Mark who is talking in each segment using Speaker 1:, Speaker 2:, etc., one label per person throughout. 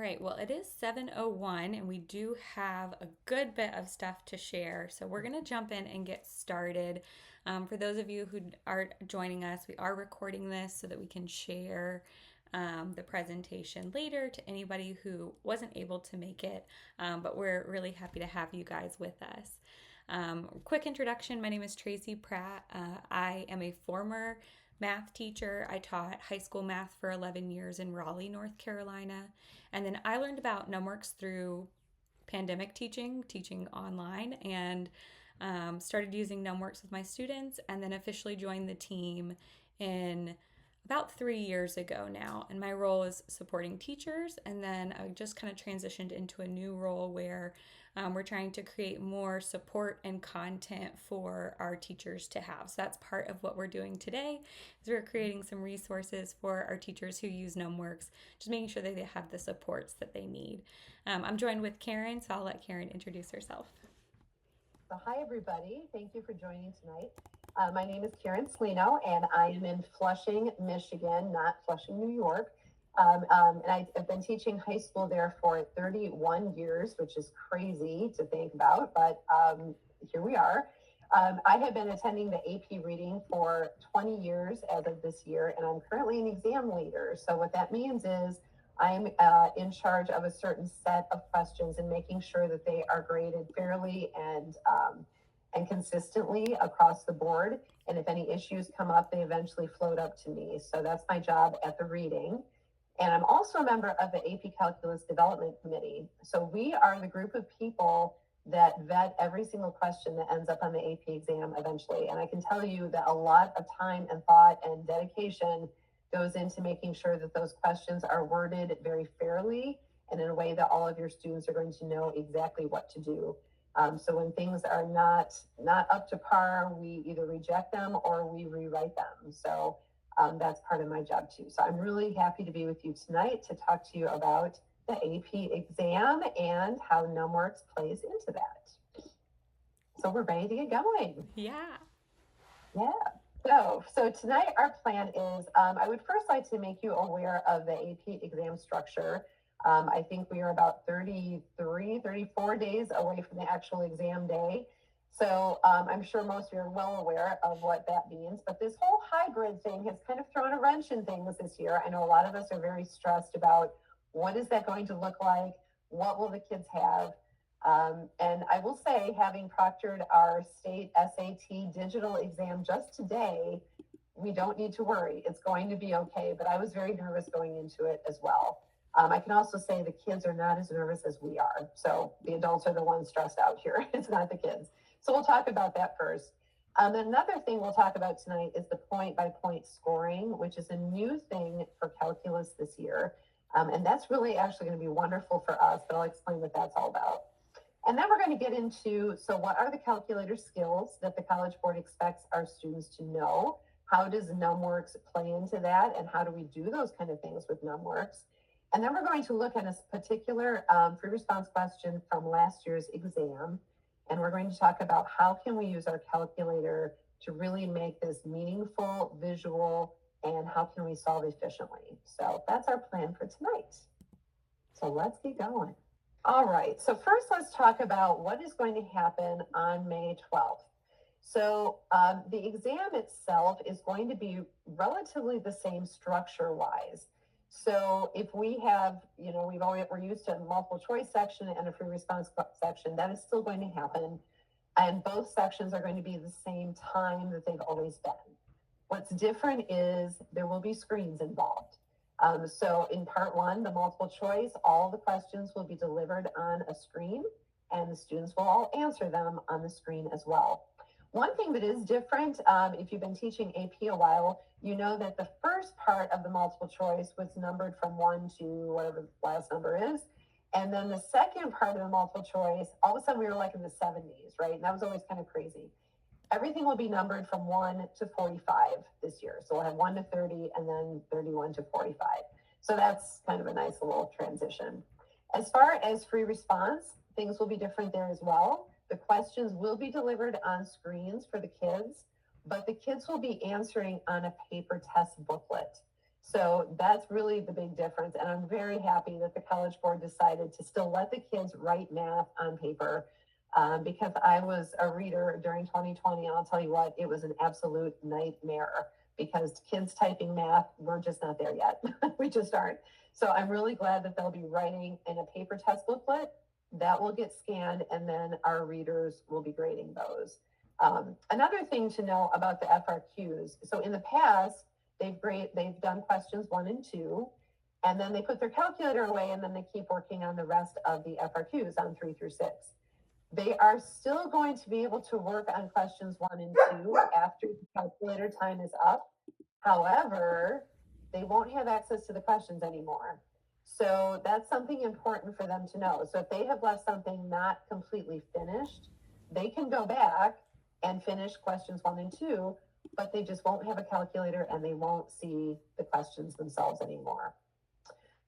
Speaker 1: right, well, it is 7:01 and we do have a good bit of stuff to share. So we're going to jump in and get started. For those of you who are joining us, we are recording this so that we can share the presentation later to anybody who wasn't able to make it. But we're really happy to have you guys with us. Quick introduction, my name is Tracy Pratt. I am a former math teacher. I taught high school math for 11 years in Raleigh, North Carolina. And then I learned about NumWorks through pandemic teaching online, and started using NumWorks with my students, and then officially joined the team in about 3 years ago now. And my role is supporting teachers, and then I just kind of transitioned into a new role where we're trying to create more support and content for our teachers to have. So that's part of what we're doing today is we're creating some resources for our teachers who use NumWorks, just making sure that they have the supports that they need. I'm joined with Karen, so I'll let Karen introduce herself.
Speaker 2: So hi, everybody. Thank you for joining tonight. My name is Karen Slino, and I am in Flushing, Michigan, not Flushing, New York. And I've been teaching high school there for 31 years, which is crazy to think about, but here we are. I have been attending the AP reading for 20 years as of this year, and I'm currently an exam leader. So what that means is I'm in charge of a certain set of questions and making sure that they are graded fairly and consistently across the board. And if any issues come up, they eventually float up to me. So that's my job at the reading. And I'm also a member of the AP Calculus Development Committee. So we are the group of people that vet every single question that ends up on the AP exam eventually. And I can tell you that a lot of time and thought and dedication goes into making sure that those questions are worded very fairly and in a way that all of your students are going to know exactly what to do. So when things are not up to par, we either reject them or we rewrite them. So that's part of my job too. So I'm really happy to be with you tonight to talk to you about the AP exam and how NumWorks plays into that. So we're ready to get going.
Speaker 1: Yeah.
Speaker 2: Yeah. So tonight our plan is, I would first like to make you aware of the AP exam structure. I think we are about 33, 34 days away from the actual exam day. So I'm sure most of you are well aware of what that means, but this whole hybrid thing has kind of thrown a wrench in things this year. I know a lot of us are very stressed about what is that going to look like? What will the kids have? And I will say, having proctored our state SAT digital exam just today, we don't need to worry. It's going to be okay. But I was very nervous going into it as well. I can also say the kids are not as nervous as we are. So the adults are the ones stressed out here. It's not the kids. So we'll talk about that first. Another thing we'll talk about tonight is the point-by-point scoring, which is a new thing for calculus this year. And that's really actually going to be wonderful for us, but I'll explain what that's all about. And then we're going to get into, so what are the calculator skills that the College Board expects our students to know? How does NumWorks play into that? And how do we do those kind of things with NumWorks? And then we're going to look at a particular free response question from last year's exam. And we're going to talk about how can we use our calculator to really make this meaningful, visual, and how can we solve efficiently? So that's our plan for tonight. So let's get going. All right, so first let's talk about what is going to happen on May 12th. So the exam itself is going to be relatively the same structure-wise. So if we have, we're used to a multiple choice section and a free response section, that is still going to happen. And both sections are going to be the same time that they've always been. What's different is there will be screens involved. So in part one, the multiple choice, all the questions will be delivered on a screen and the students will all answer them on the screen as well. One thing that is different, if you've been teaching AP a while, you know that the first part of the multiple choice was numbered from 1 to whatever the last number is. And then the second part of the multiple choice, all of a sudden we were like in the 70s, right? And that was always kind of crazy. Everything will be numbered from 1 to 45 this year. So we'll have 1 to 30 and then 31 to 45. So that's kind of a nice little transition. As far as free response, things will be different there as well. The questions will be delivered on screens for the kids, but the kids will be answering on a paper test booklet. So that's really the big difference. And I'm very happy that the College Board decided to still let the kids write math on paper, because I was a reader during 2020. And I'll tell you what, it was an absolute nightmare because kids typing math, we're just not there yet. We just aren't. So I'm really glad that they'll be writing in a paper test booklet that will get scanned, and then our readers will be grading those. Another thing to know about the FRQs. So in the past, they've done questions 1 and 2, and then they put their calculator away, and then they keep working on the rest of the FRQs on 3 through 6. They are still going to be able to work on questions 1 and 2 after the calculator time is up. However, they won't have access to the questions anymore. So that's something important for them to know. So if they have left something not completely finished, they can go back and finish questions 1 and 2, but they just won't have a calculator and they won't see the questions themselves anymore.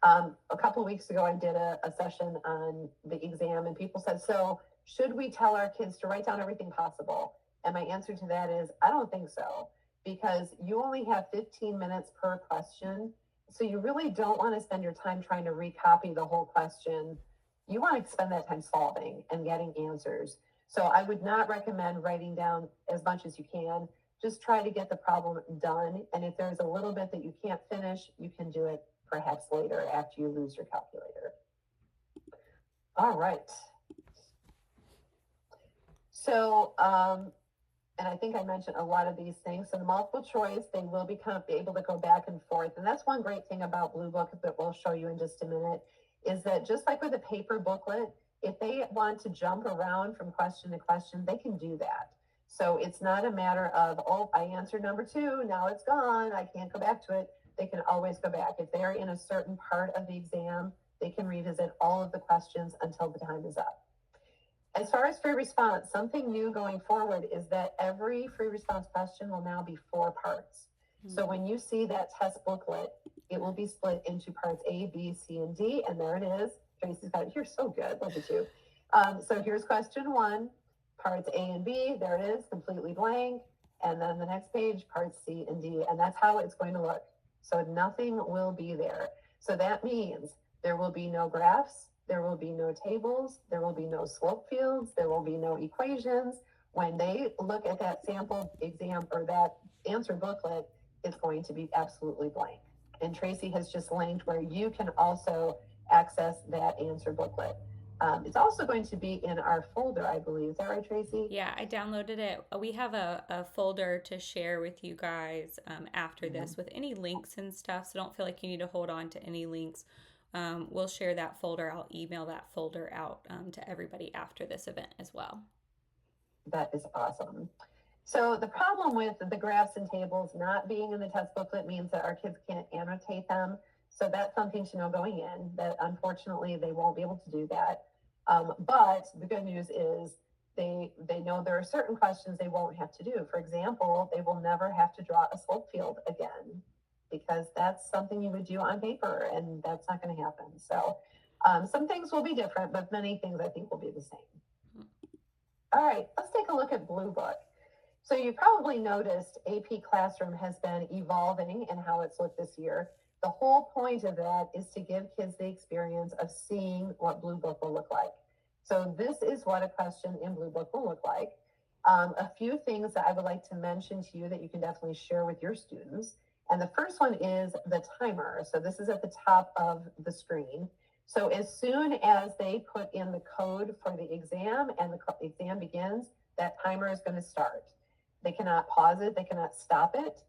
Speaker 2: A couple of weeks ago, I did a session on the exam, and people said, so should we tell our kids to write down everything possible? And my answer to that is, I don't think so, because you only have 15 minutes per question. So you really don't want to spend your time trying to recopy the whole question. You want to spend that time solving and getting answers. So I would not recommend writing down as much as you can. Just try to get the problem done. And if there's a little bit that you can't finish, you can do it perhaps later after you lose your calculator. All right. So, and I think I mentioned a lot of these things. So the multiple choice, they will be able to go back and forth. And that's one great thing about Blue Book that we'll show you in just a minute, is that just like with a paper booklet, if they want to jump around from question to question, they can do that. So it's not a matter of, oh, I answered number 2, now it's gone, I can't go back to it. They can always go back. If they're in a certain part of the exam, they can revisit all of the questions until the time is up. As far as free response, something new going forward is that every free response question will now be 4 parts. Mm-hmm. So when you see that test booklet, it will be split into parts A, B, C, and D, and there it is. Tracy's got it. You're so good. Look at you. So here's question 1, parts A and B. There it is, completely blank. And then the next page, parts C and D, and that's how it's going to look. So nothing will be there. So that means there will be no graphs, there will be no tables, there will be no slope fields, there will be no equations. When they look at that sample exam or that answer booklet, it's going to be absolutely blank. And Tracy has just linked where you can also access that answer booklet. It's also going to be in our folder, I believe. Is that right, Tracy?
Speaker 1: Yeah, I downloaded it. We have a folder to share with you guys after this with any links and stuff. So don't feel like you need to hold on to any links. We'll share that folder. I'll email that folder out to everybody after this event as well.
Speaker 2: That is awesome. So the problem with the graphs and tables not being in the test booklet means that our kids can't annotate them. So that's something to know going in, that unfortunately they won't be able to do that. But the good news is they know there are certain questions they won't have to do. For example, they will never have to draw a slope field again, because that's something you would do on paper, and that's not going to happen. So some things will be different, but many things I think will be the same. All right, let's take a look at Blue Book. So you probably noticed AP Classroom has been evolving in how it's looked this year. The whole point of that is to give kids the experience of seeing what Blue Book will look like. So this is what a question in Blue Book will look like. A few things that I would like to mention to you that you can definitely share with your students. And the first one is the timer. So this is at the top of the screen. So as soon as they put in the code for the exam and the exam begins, that timer is going to start. They cannot pause it. They cannot stop it.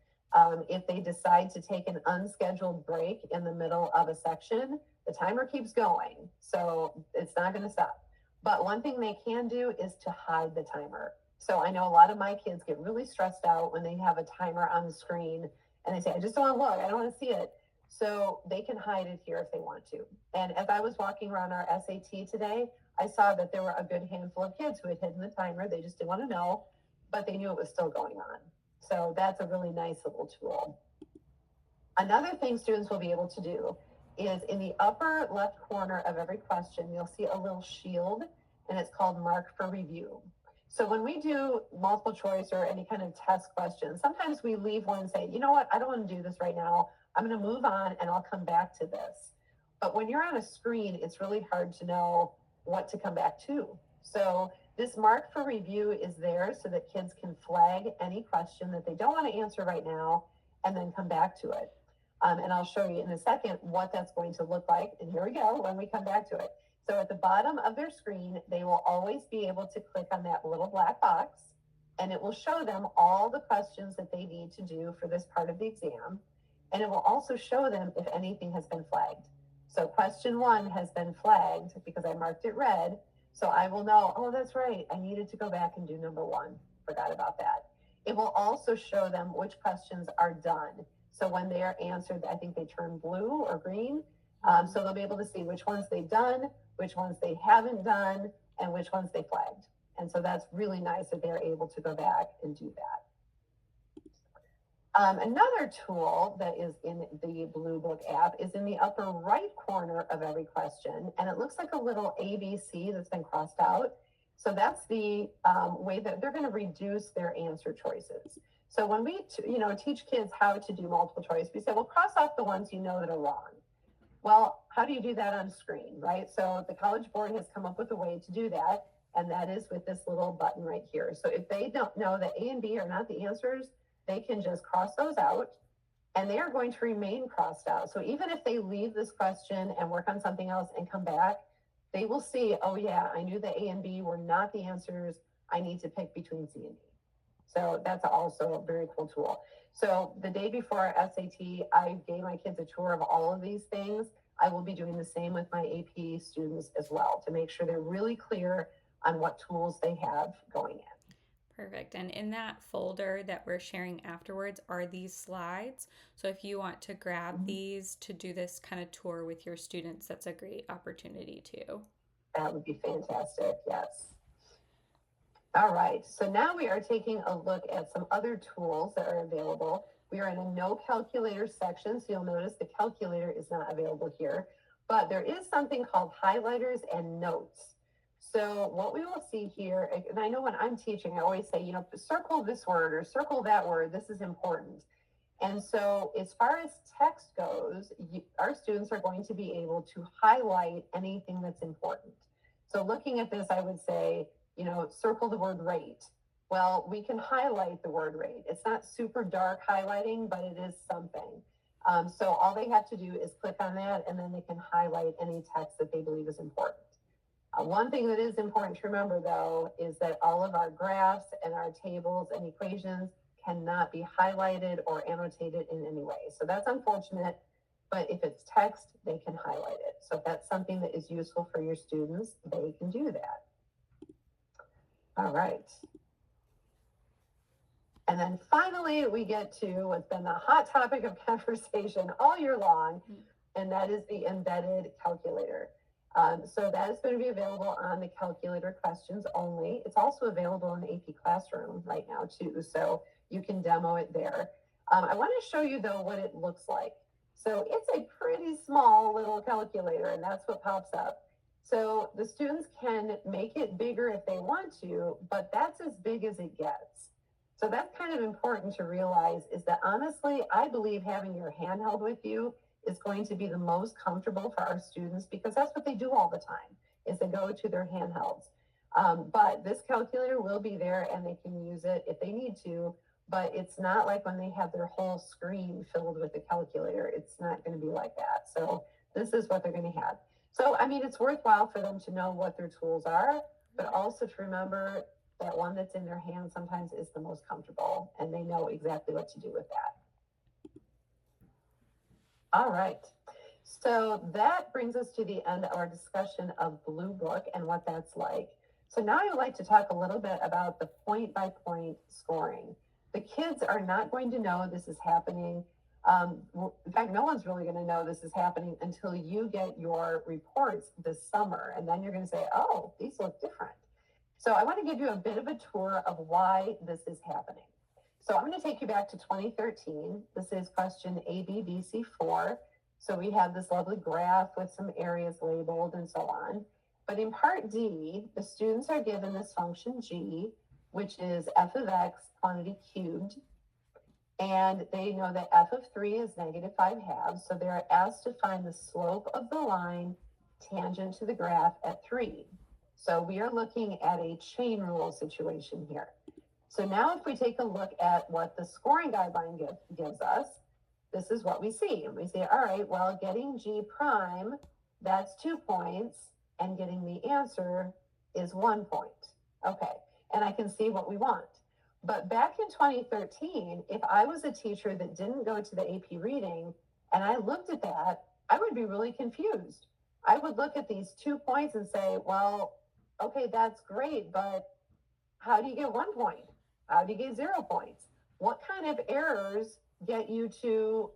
Speaker 2: If they decide to take an unscheduled break in the middle of a section, the timer keeps going. So it's not going to stop. But one thing they can do is to hide the timer. So I know a lot of my kids get really stressed out when they have a timer on the screen and they say, I just don't want to look. I don't want to see it. So they can hide it here if they want to. And as I was walking around our SAT today, I saw that there were a good handful of kids who had hidden the timer. They just didn't want to know, but they knew it was still going on. So that's a really nice little tool. Another thing students will be able to do is in the upper left corner of every question, you'll see a little shield, and it's called Mark for Review. So when we do multiple choice or any kind of test question, sometimes we leave one and say, you know what, I don't want to do this right now. I'm going to move on and I'll come back to this. But when you're on a screen, it's really hard to know what to come back to. So this mark for review is there so that kids can flag any question that they don't want to answer right now and then come back to it. And I'll show you in a second what that's going to look like. And here we go when we come back to it. So at the bottom of their screen, they will always be able to click on that little black box, and it will show them all the questions that they need to do for this part of the exam. And it will also show them if anything has been flagged. So question 1 has been flagged because I marked it red. So I will know, oh, that's right, I needed to go back and do number 1. Forgot about that. It will also show them which questions are done. So when they are answered, I think they turn blue or green. So they'll be able to see which ones they've done, which ones they haven't done, and which ones they flagged. And so that's really nice that they're able to go back and do that. Another tool that is in the Blue Book app is in the upper right corner of every question, and it looks like a little ABC that's been crossed out. So that's the way that they're going to reduce their answer choices. So when we teach kids how to do multiple choice, we say, well, cross off the ones you know that are wrong. Well, how do you do that on screen, right? So the College Board has come up with a way to do that, and that is with this little button right here. So if they don't know that A and B are not the answers, they can just cross those out, and they are going to remain crossed out. So even if they leave this question and work on something else and come back, they will see, oh yeah, I knew that A and B were not the answers. I need to pick between C and D. So that's also a very cool tool. So the day before our SAT, I gave my kids a tour of all of these things. I will be doing the same with my AP students as well to make sure they're really clear on what tools they have going in.
Speaker 1: Perfect. And in that folder that we're sharing afterwards are these slides. So if you want to grab these to do this kind of tour with your students, that's a great opportunity too.
Speaker 2: That would be fantastic. Yes. All right. So now we are taking a look at some other tools that are available. We are in a no calculator section. So you'll notice the calculator is not available here, but there is something called highlighters and notes. So what we will see here, and I know when I'm teaching, I always say, circle this word or circle that word. This is important. And so as far as text goes, our students are going to be able to highlight anything that's important. So looking at this, I would say, circle the word rate. Well, we can highlight the word rate. It's not super dark highlighting, but it is something. So all they have to do is click on that, and then they can highlight any text that they believe is important. One thing that is important to remember, though, is that all of our graphs and our tables and equations cannot be highlighted or annotated in any way. So that's unfortunate, but if it's text, they can highlight it. So if that's something that is useful for your students, they can do that. All right. And then finally, we get to what's been the hot topic of conversation all year long, and that is the embedded calculator. So that is going to be available on the calculator questions only. It's also available in AP Classroom right now too, so you can demo it there. I want to show you though what it looks like. So it's a pretty small little calculator, and that's what pops up. So the students can make it bigger if they want to, but that's as big as it gets. So that's kind of important to realize, is that honestly, I believe having your handheld with you is going to be the most comfortable for our students, because that's what they do all the time, is they go to their handhelds. But this calculator will be there and they can use it if they need to, but it's not like when they have their whole screen filled with the calculator. It's not going to be like that. So this is what they're going to have. So, I mean, it's worthwhile for them to know what their tools are, but also to remember that one that's in their hand sometimes is the most comfortable, and they know exactly what to do with that. All right. So that brings us to the end of our discussion of Blue Book and what that's like. So now I would like to talk a little bit about the point-by-point scoring. The kids are not going to know this is happening. In fact, no one's really going to know this is happening until you get your reports this summer. And then you're going to say, oh, these look different. So I want to give you a bit of a tour of why this is happening. So I'm going to take you back to 2013. This is question ABBC4. So we have this lovely graph with some areas labeled and so on. But in part D, the students are given this function G, which is f of x quantity cubed. And they know that f of 3 is -5/2. So they're asked to find the slope of the line tangent to the graph at 3. So we are looking at a chain rule situation here. So now if we take a look at what the scoring guideline gives us, this is what we see. And we say, all right, well, getting G prime, that's 2 points, and getting the answer is 1 point. Okay, and I can see what we want. But back in 2013, if I was a teacher that didn't go to the AP reading and I looked at that, I would be really confused. I would look at these 2 points and say, well, okay, that's great, but how do you get 1 point? How do you get 0 points? What kind of errors get you to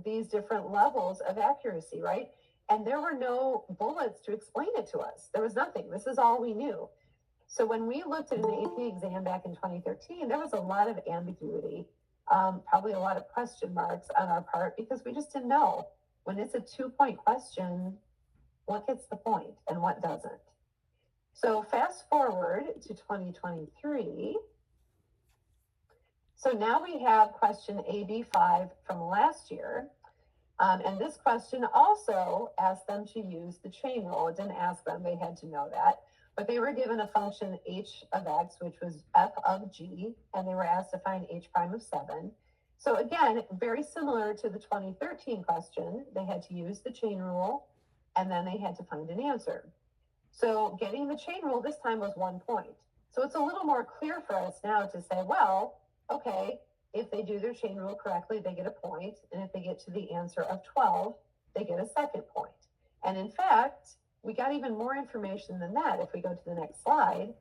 Speaker 2: these different levels of accuracy, right? And there were no bullets to explain it to us. There was nothing. This is all we knew. So when we looked at an AP exam back in 2013, there was a lot of ambiguity, probably a lot of question marks on our part because we just didn't know. When it's a 2-point question, what gets the point and what doesn't? So fast forward to 2023. So now we have question AB5 from last year. And this question also asked them to use the chain rule. It didn't ask them, they had to know that. But they were given a function h of x, which was f of g, and they were asked to find h prime of 7. So again, very similar to the 2013 question, they had to use the chain rule, and then they had to find an answer. So getting the chain rule this time was 1 point. So it's a little more clear for us now to say, well, okay, if they do their chain rule correctly, they get a point. And if they get to the answer of 12, they get a second point. And in fact, we got even more information than that. If we go to the next slide,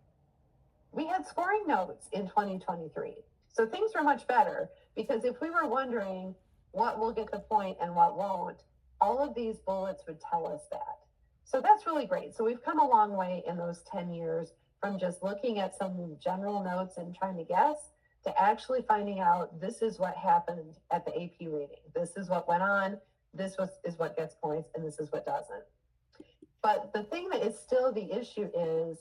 Speaker 2: we had scoring notes in 2023. So things were much better because if we were wondering what will get the point and what won't, all of these bullets would tell us that. So that's really great. So we've come a long way in those 10 years from just looking at some general notes and trying to guess to actually finding out this is what happened at the AP reading. This is what went on. This is what gets points, and this is what doesn't. But the thing that is still the issue is,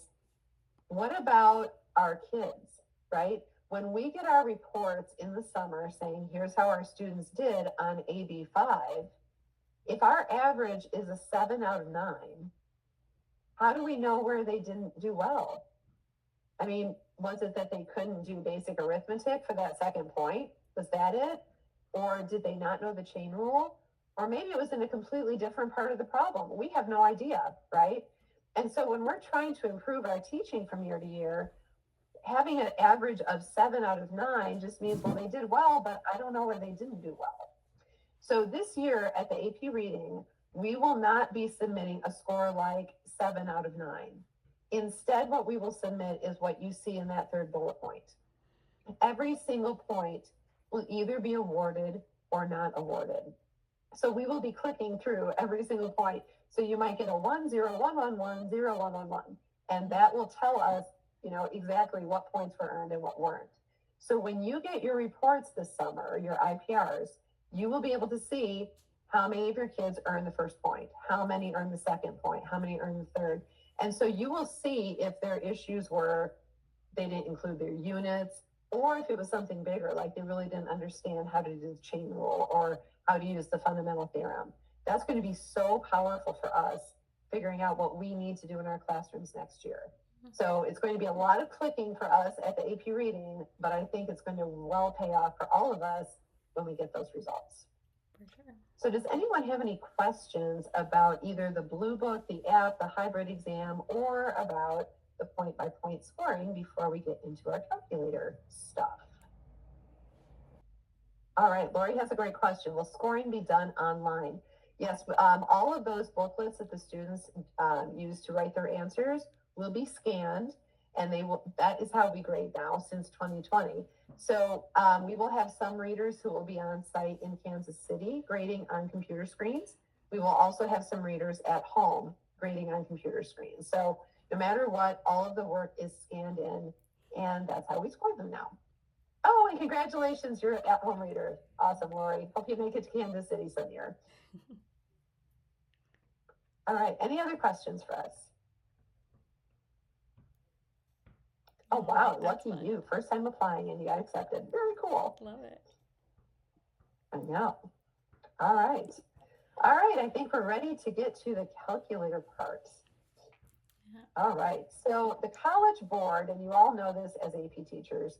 Speaker 2: what about our kids, right? When we get our reports in the summer saying, here's how our students did on AB5, if our average is a 7 out of 9, how do we know where they didn't do well? I mean, was it that they couldn't do basic arithmetic for that second point? Was that it? Or did they not know the chain rule? Or maybe it was in a completely different part of the problem. We have no idea, right? And so when we're trying to improve our teaching from year to year, having an average of 7 out of 9 just means, well, they did well, but I don't know where they didn't do well. So this year at the AP reading, we will not be submitting a score like 7 out of 9. Instead, what we will submit is what you see in that third bullet point. Every single point will either be awarded or not awarded. So we will be clicking through every single point. So you might get a 1, 0, 1, 1, 1, 0, 1, 1, 1. And that will tell us, exactly what points were earned and what weren't. So when you get your reports this summer, your IPRs, you will be able to see how many of your kids earned the first point, how many earned the second point, how many earned the third. And so you will see if their issues were they didn't include their units, or if it was something bigger, like they really didn't understand how to do the chain rule or how to use the fundamental theorem. That's going to be so powerful for us figuring out what we need to do in our classrooms next year. So it's going to be a lot of clicking for us at the AP reading, but I think it's going to well pay off for all of us when we get those results.
Speaker 1: For sure.
Speaker 2: So does anyone have any questions about either the Blue Book, the app, the hybrid exam, or about the point-by-point scoring before we get into our calculator stuff? All right, Lori has a great question. Will scoring be done online? Yes, all of those booklets that the students use to write their answers will be scanned, and that is how we grade now since 2020. So we will have some readers who will be on site in Kansas City grading on computer screens. We will also have some readers at home grading on computer screens. So no matter what, all of the work is scanned in, and that's how we score them now. Oh, and congratulations, you're an at-home reader. Awesome, Lori. Hope you make it to Kansas City some year. All right, any other questions for us? Oh, wow, lucky you. First time applying and you got accepted. Very cool.
Speaker 1: Love it.
Speaker 2: I know. All right. All right, I think we're ready to get to the calculator part. All right, so the College Board, and you all know this as AP teachers,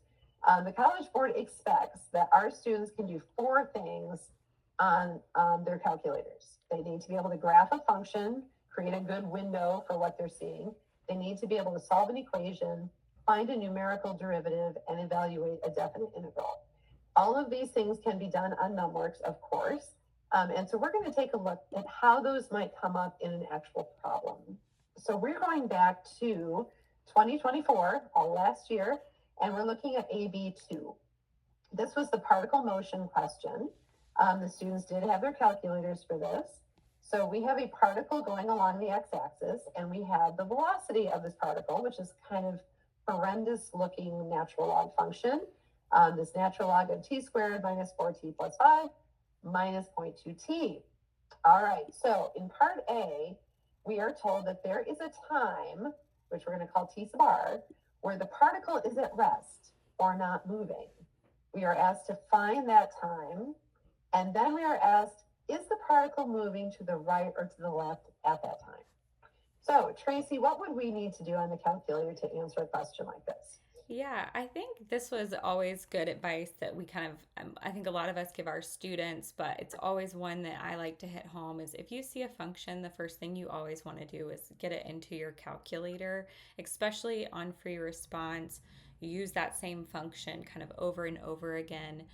Speaker 2: the College Board expects that our students can do four things on their calculators. They need to be able to graph a function, create a good window for what they're seeing. They need to be able to solve an equation, find a numerical derivative, and evaluate a definite integral. All of these things can be done on NumWorks, of course. And so we're going to take a look at how those might come up in an actual problem. So we're going back to 2024, last year, and we're looking at AB2. This was the particle motion question. The students did have their calculators for this. So we have a particle going along the x-axis, and we have the velocity of this particle, which is kind of horrendous looking natural log function. This natural log of t squared minus 4t plus 5 minus 0.2t. All right, so in part A, we are told that there is a time, which we're going to call t sub r, where the particle is at rest or not moving. We are asked to find that time, and then we are asked, is the particle moving to the right or to the left at that time? So, Tracy, what would we need to do on the calculator to answer a question like this?
Speaker 1: Yeah, I think this was always good advice that we kind of, I think a lot of us give our students, but it's always one that I like to hit home is if you see a function, the first thing you always want to do is get it into your calculator, especially on free response. You use that same function kind of over and over again.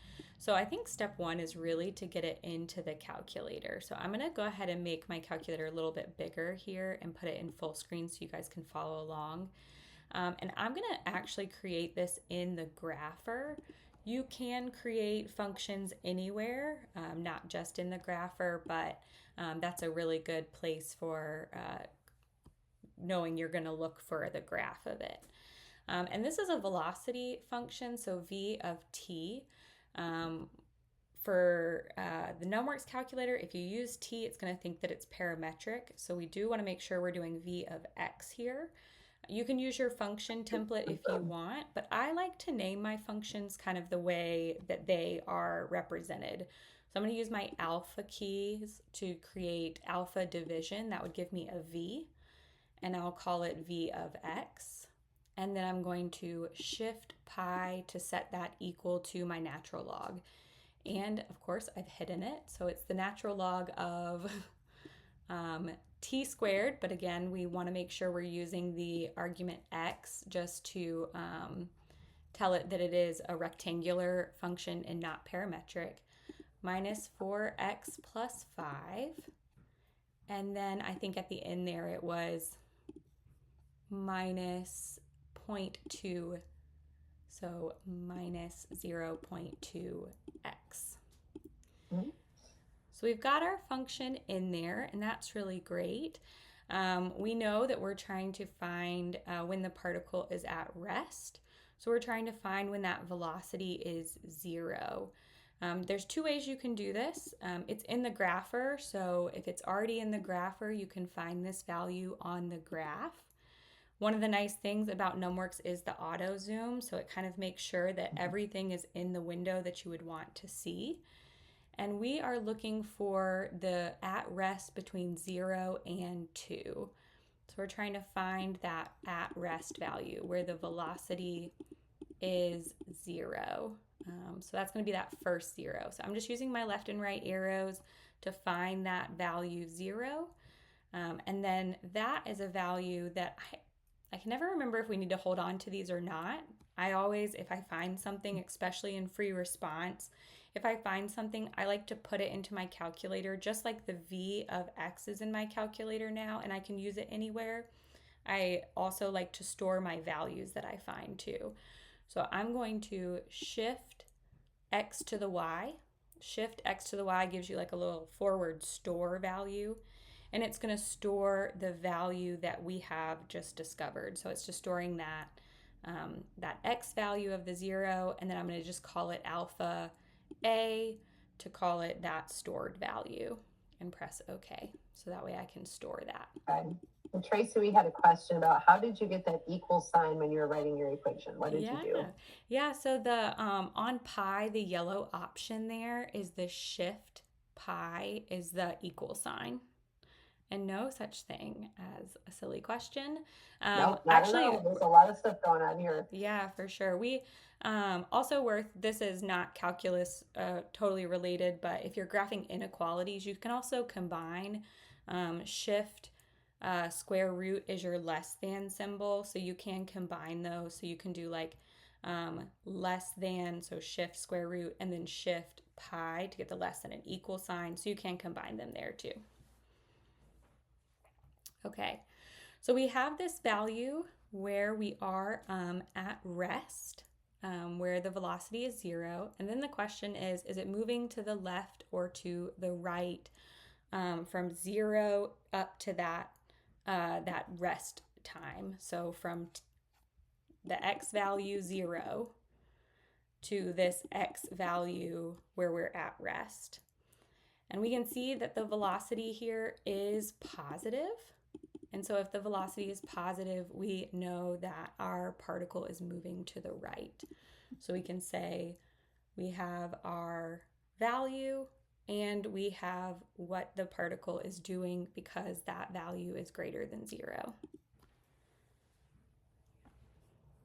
Speaker 1: So I think step one is really to get it into the calculator. So I'm going to go ahead and make my calculator a little bit bigger here and put it in full screen so you guys can follow along. And I'm going to actually create this in the grapher. You can create functions anywhere, not just in the grapher, but that's a really good place for knowing you're going to look for the graph of it. And this is a velocity function, so v of t. For the NumWorks calculator, if you use t, it's going to think that it's parametric. So we do want to make sure we're doing v of x here. You can use your function template if you want, but I like to name my functions kind of the way that they are represented. So I'm going to use my alpha keys to create alpha division. That would give me a v, and I'll call it v of x. And then I'm going to shift pi to set that equal to my natural log. And of course, I've hidden it. So it's the natural log of t squared, but again, we want to make sure we're using the argument x just to tell it that it is a rectangular function and not parametric, minus 4x plus 5. And then I think at the end there it was minus 0.2, so minus 0.2x. Mm-hmm. So we've got our function in there, and that's really great. We know that we're trying to find when the particle is at rest. So we're trying to find when that velocity is 0. There's two ways you can do this. It's in the grapher, so if it's already in the grapher, you can find this value on the graph. One of the nice things about NumWorks is the auto zoom, so it kind of makes sure that everything is in the window that you would want to see. And we are looking for the at rest between 0 and 2. So we're trying to find that at rest value where the velocity is 0. So that's going to be that first 0. So I'm just using my left and right arrows to find that value 0. And then that is a value that I can never remember if we need to hold on to these or not. I always, if I find something, especially in free response, if I find something, I like to put it into my calculator, just like the v of x is in my calculator now, and I can use it anywhere. I also like to store my values that I find too. So I'm going to shift x to the y. Shift x to the y gives you like a little forward store value, and it's going to store the value that we have just discovered. So it's just storing that x value of the 0, and then I'm going to just call it alpha a to call it that stored value. and press OK. So that way I can store that.
Speaker 2: Okay. And Tracy, we had a question about how did you get that equal sign when you were writing your equation? What did you do?
Speaker 1: Yeah. So the on pi, the yellow option there is the shift pi is the equal sign. And no such thing as a silly question.
Speaker 2: Nope, not at
Speaker 1: Actually,
Speaker 2: all. There's a lot of stuff going on here.
Speaker 1: yeah, for sure. We also worth this is not calculus totally related, but if you're graphing inequalities, you can also combine shift square root is your less than symbol, so you can combine those. So you can do like less than, so shift square root, and then shift pi to get the less than an equal sign. So you can combine them there too. Okay, so we have this value where we are at rest, where the velocity is 0. And then the question is it moving to the left or to the right from 0 up to that rest time? So from the x value 0 to this x value where we're at rest. And we can see that the velocity here is positive. And so if the velocity is positive, we know that our particle is moving to the right. So we can say we have our value and we have what the particle is doing because that value is greater than 0.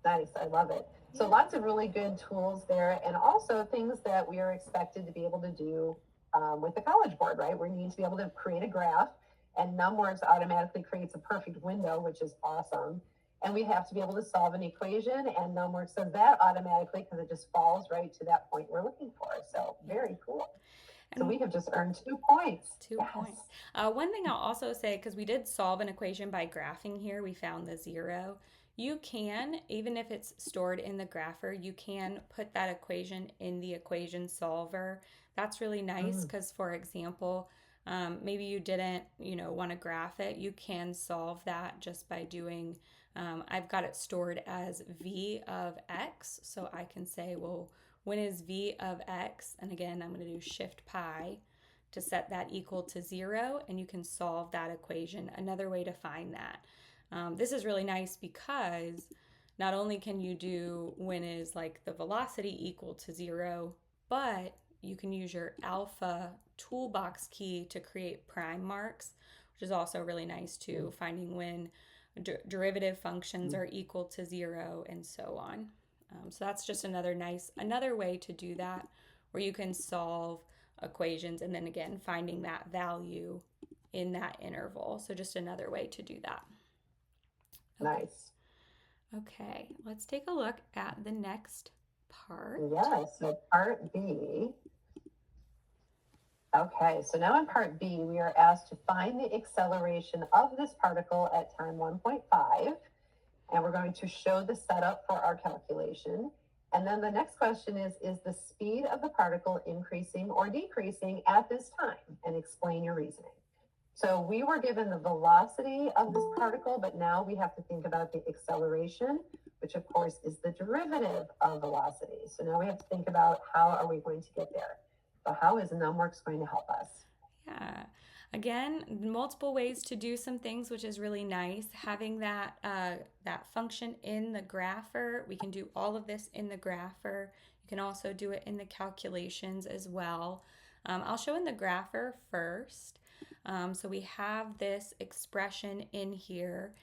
Speaker 2: Nice, I love it. So lots of really good tools there, and also things that we are expected to be able to do with the College Board, right? We need to be able to create a graph, and NumWorks automatically creates a perfect window, which is awesome. And we have to be able to solve an equation, and NumWorks does that automatically because it just falls right to that point we're looking for. So very cool. So we have just earned 2 points.
Speaker 1: 2 points. One thing I'll also say, because we did solve an equation by graphing here, we found the 0. You can, even if it's stored in the grapher, you can put that equation in the equation solver. That's really nice because, for example, maybe you didn't, want to graph it. You can solve that just by doing, I've got it stored as v of x. So I can say, well, when is v of x? And again, I'm going to do shift pi to set that equal to 0, and you can solve that equation. Another way to find that. This is really nice because not only can you do when is like the velocity equal to 0, but you can use your alpha toolbox key to create prime marks, which is also really nice too, finding when derivative functions are equal to 0 and so on. So that's just another way to do that, where you can solve equations and then again finding that value in that interval. So just another way to do that.
Speaker 2: Okay. Nice.
Speaker 1: Okay, let's take a look at the next part.
Speaker 2: Yeah, so part B. Okay, so now in part B, we are asked to find the acceleration of this particle at time 1.5. And we're going to show the setup for our calculation. And then the next question is the speed of the particle increasing or decreasing at this time? And explain your reasoning. So we were given the velocity of this particle, but now we have to think about the acceleration, which of course is the derivative of velocity. So now we have to think about how are we going to get there? So how is NumWorks going to help us?
Speaker 1: Yeah. Again, multiple ways to do some things, which is really nice. Having that function in the grapher, we can do all of this in the grapher. You can also do it in the calculations as well. I'll show in the grapher first. So we have this expression in here.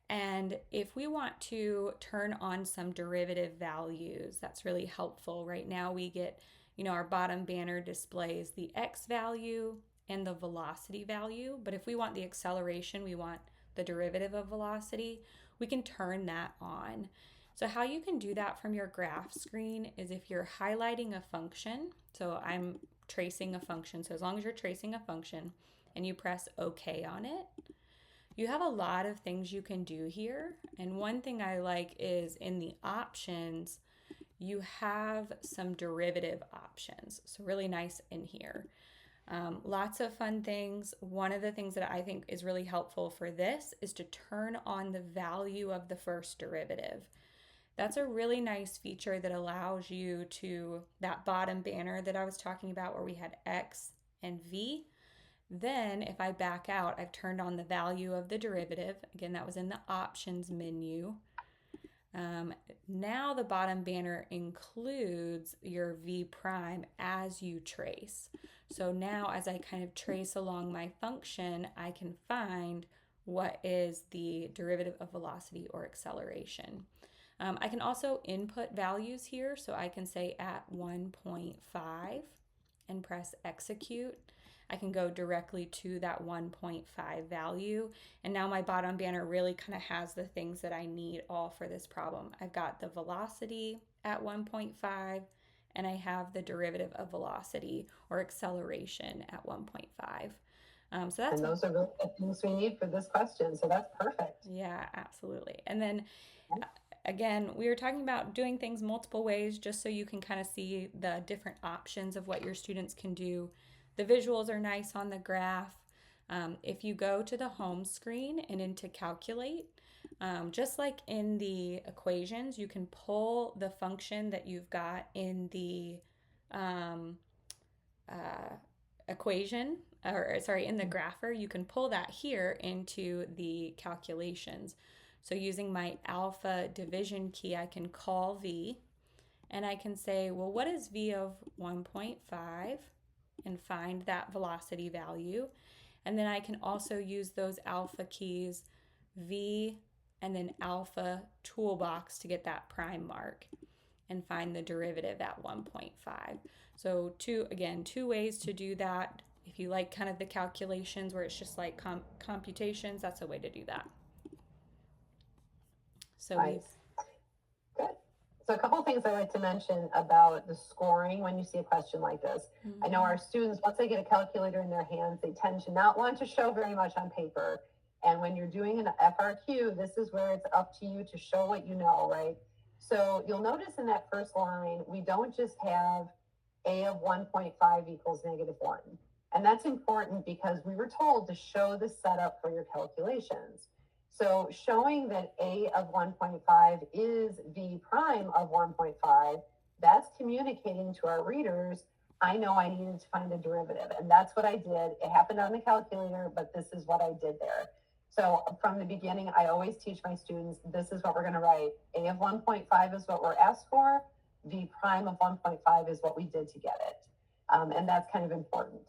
Speaker 1: And if we want to turn on some derivative values, that's really helpful. Right now we get, our bottom banner displays the x value and the velocity value. But if we want the acceleration, we want the derivative of velocity, we can turn that on. So how you can do that from your graph screen is if you're highlighting a function. So I'm tracing a function. So as long as you're tracing a function and you press OK on it, you have a lot of things you can do here. And one thing I like is in the options, you have some derivative options. So really nice in here. Lots of fun things. One of the things that I think is really helpful for this is to turn on the value of the first derivative. That's a really nice feature that allows you to, that bottom banner that I was talking about where we had x and v, Then if I back out, I've turned on the value of the derivative. Again, that was in the options menu. Um, Now the bottom banner includes your v prime as you trace. So now as I kind of trace along my function, I can find what is the derivative of velocity or acceleration. I can also input values here, so I can say at 1.5 and press execute. I can go directly to that 1.5 value. And now my bottom banner really kind of has the things that I need all for this problem. I've got the velocity at 1.5, and I have the derivative of velocity or acceleration at 1.5. So that's,
Speaker 2: And those are really the things we need for this question. So that's perfect.
Speaker 1: yeah, absolutely. And then again, we were talking about doing things multiple ways just so you can kind of see the different options of what your students can do. The visuals are nice on the graph. If you go to the home screen and into calculate, just like in the equations, you can pull the function that you've got in the um, uh, equation, or sorry, in the grapher, you can pull that here into the calculations. So using my alpha division key, I can call V and I can say, well, what is V of 1.5 and find that velocity value. And then I can also use those alpha keys, V and then alpha toolbox to get that prime mark and find the derivative at 1.5. So two ways to do that. If you like kind of the calculations where it's just like computations, that's a way to do that. So
Speaker 2: Nice. Good. So a couple of things I like to mention about the scoring when you see a question like this. I know our students, once they get a calculator in their hands, they tend to not want to show very much on paper. And when you're doing an FRQ, this is where it's up to you to show what you know, right? So you'll notice in that first line, we don't just have a of 1.5 equals -1. And that's important because we were told to show the setup for your calculations. So showing that a of 1.5 is v prime of 1.5, that's communicating to our readers, I know I needed to find a derivative. And that's what I did. It happened on the calculator, but this is what I did there. So from the beginning, I always teach my students, this is what we're going to write. A of 1.5 is what we're asked for. V prime of 1.5 is what we did to get it. And that's kind of important.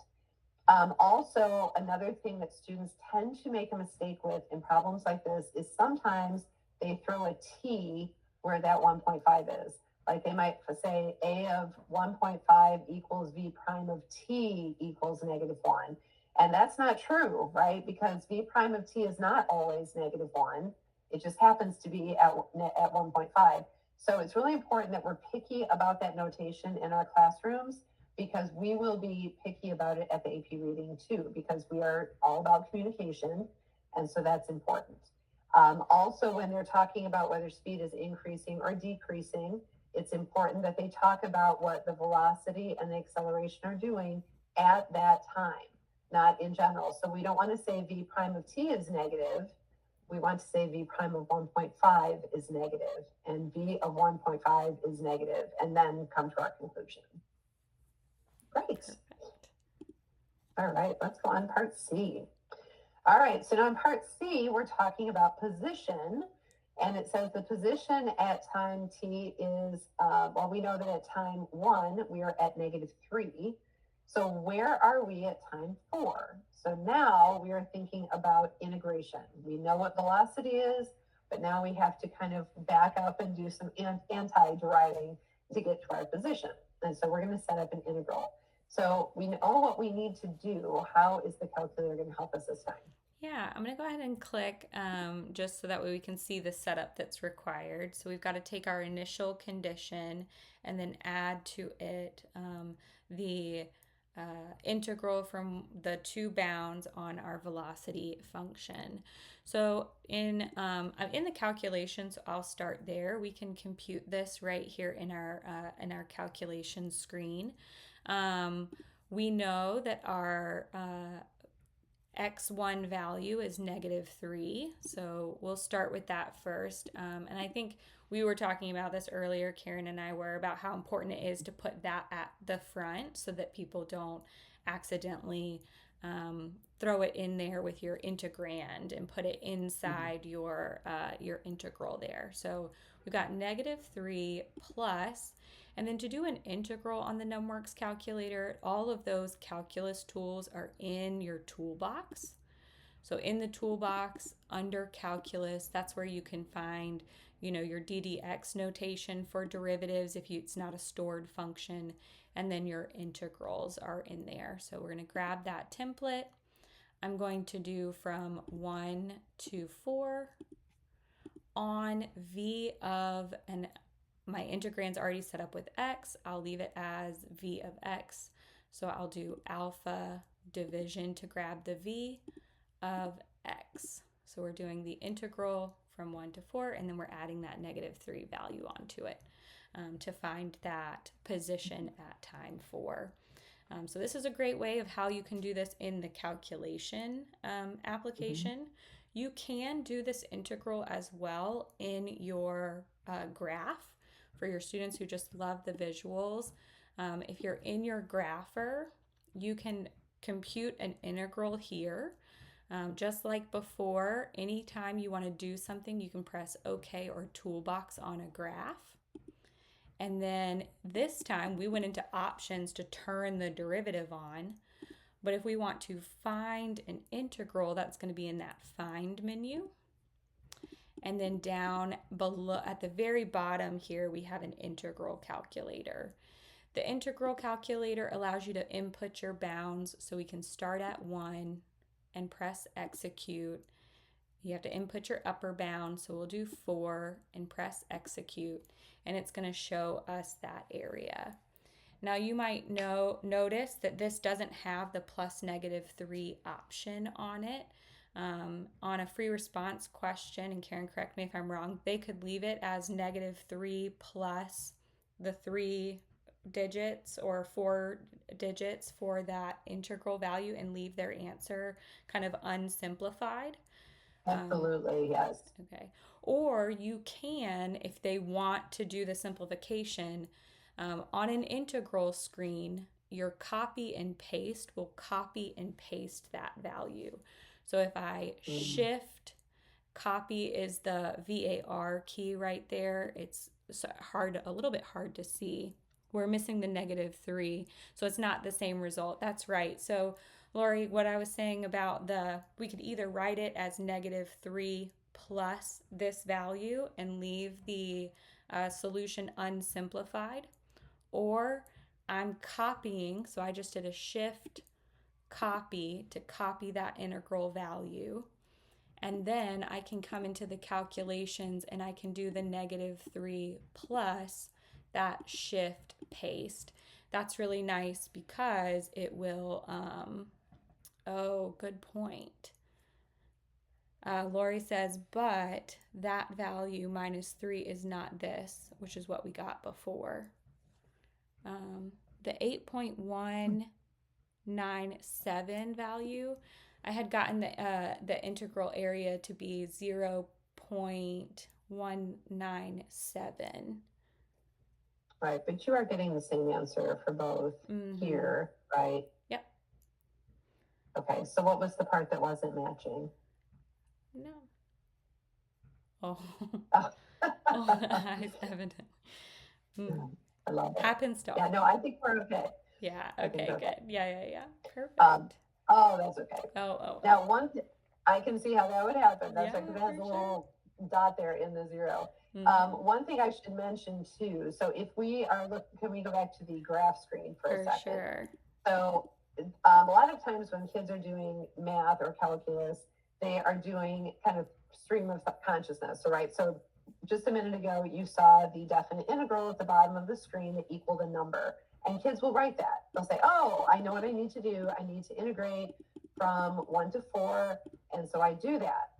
Speaker 2: Also, another thing that students tend to make a mistake with in problems like this is sometimes they throw a t where that 1.5 is. Like they might say a of 1.5 equals v prime of t equals -1. And that's not true, right? Because v prime of t is not always -1. It just happens to be at 1.5. So it's really important that we're picky about that notation in our classrooms, because we will be picky about it at the AP reading too, because we are all about communication. And so that's important. Also, when they're talking about whether speed is increasing or decreasing, it's important that they talk about what the velocity and the acceleration are doing at that time, not in general. So we don't want to say v prime of t is negative. We want to say v prime of 1.5 is negative and v of 1.5 is negative, and then come to our conclusion. Great.
Speaker 1: Perfect.
Speaker 2: All right, let's go on part C. All right, so now in part C, we're talking about position. And it says the position at time t is, well, we know that at time 1, we are at -3. So where are we at time 4? So now we are thinking about integration. We know what velocity is, but now we have to kind of back up and do some anti-deriving to get to our position. And so we're going to set up an integral. So we know what we need to do. How is the calculator going to help us this time?
Speaker 1: Yeah, I'm going to go ahead and click just so that way we can see the setup that's required. So we've got to take our initial condition and then add to it the integral from the two bounds on our velocity function. So in the calculations, I'll start there. We can compute this right here in our calculation screen. We know that our x1 value is -3, so we'll start with that first. And I think we were talking about this earlier, Karen and I were, about how important it is to put that at the front so that people don't accidentally throw it in there with your integrand and put it inside your integral there. So we've got -3 plus, and then to do an integral on the NumWorks calculator, all of those calculus tools are in your toolbox. So in the toolbox under calculus, that's where you can find, your ddx notation for derivatives if it's not a stored function, and then your integrals are in there. So we're going to grab that template. I'm going to do from 1 to 4 on v of, and my integrand's already set up with x. I'll leave it as v of x. So I'll do alpha division to grab the v of x. So we're doing the integral from 1 to 4, and then we're adding that -3 value onto it to find that position at time 4. So this is a great way of how you can do this in the calculation application. You can do this integral as well in your graph for your students who just love the visuals. If you're in your grapher, you can compute an integral here. Just like before, anytime you want to do something, you can press OK or toolbox on a graph. And then this time we went into options to turn the derivative on. But if we want to find an integral, that's going to be in that find menu. And then down below at the very bottom here, we have an integral calculator. The integral calculator allows you to input your bounds, so we can start at 1 and press execute. You have to input your upper bound, so we'll do 4 and press execute, and it's going to show us that area. Now you might notice that this doesn't have the plus -3 option on it. On a free response question, and Karen, correct me if I'm wrong, they could leave it as -3 plus the 3 digits or 4 digits for that integral value and leave their answer kind of unsimplified.
Speaker 2: Absolutely, yes.
Speaker 1: Okay. Or you can, if they want to do the simplification, on an integral screen, your copy and paste will copy and paste that value. So if I shift, copy is the VAR key right there. It's a little bit hard to see. We're missing the -3, so it's not the same result. That's right. So Lori, what I was saying about we could either write it as -3 plus this value and leave the solution unsimplified, or I'm copying, so I just did a shift copy to copy that integral value, and then I can come into the calculations and I can do the -3 plus that shift paste. That's really nice because it will, oh, good point. Lori says, but that value -3 is not this, which is what we got before. The 8.197 value, I had gotten the integral area to be 0.197.
Speaker 2: Right, but you are getting the same answer for both here, right?
Speaker 1: Yep.
Speaker 2: Okay, so what was the part that wasn't matching?
Speaker 1: No. Oh.
Speaker 2: Oh.
Speaker 1: I haven't.
Speaker 2: I love it.
Speaker 1: Happens to all.
Speaker 2: Yeah, no, I think we're okay.
Speaker 1: Yeah, okay, good.
Speaker 2: Okay.
Speaker 1: Yeah. Perfect.
Speaker 2: Oh, that's okay.
Speaker 1: Oh.
Speaker 2: Now, I can see how that would happen. That's right, because it has a little dot there in the 0. One thing I should mention too, so if we are can we go back to the graph screen for a second?
Speaker 1: Sure.
Speaker 2: So a lot of times when kids are doing math or calculus, they are doing kind of stream of consciousness. So, right, so just a minute ago, you saw the definite integral at the bottom of the screen that equaled a number. And kids will write that. They'll say, oh, I know what I need to do. I need to integrate from 1 to 4. And so I do that.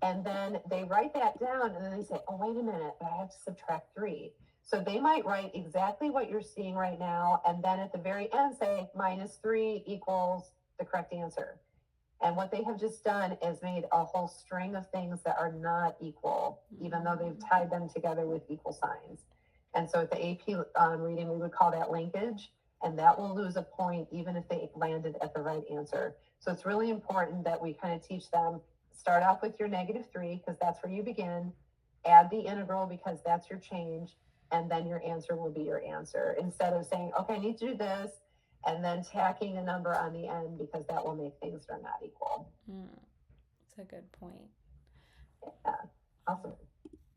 Speaker 2: And then they write that down, and then they say, oh, wait a minute, but I have to subtract 3. So they might write exactly what you're seeing right now, and then at the very end say -3 equals the correct answer. And what they have just done is made a whole string of things that are not equal, even though they've tied them together with equal signs. And so at the AP reading, we would call that linkage. and that will lose a point even if they landed at the right answer. So it's really important that we kind of teach them, start off with your -3 because that's where you begin, add the integral because that's your change, and then your answer will be your answer, instead of saying, okay, I need to do this, and then tacking a number on the end, because that will make things that are not equal.
Speaker 1: That's a good point.
Speaker 2: Yeah, awesome.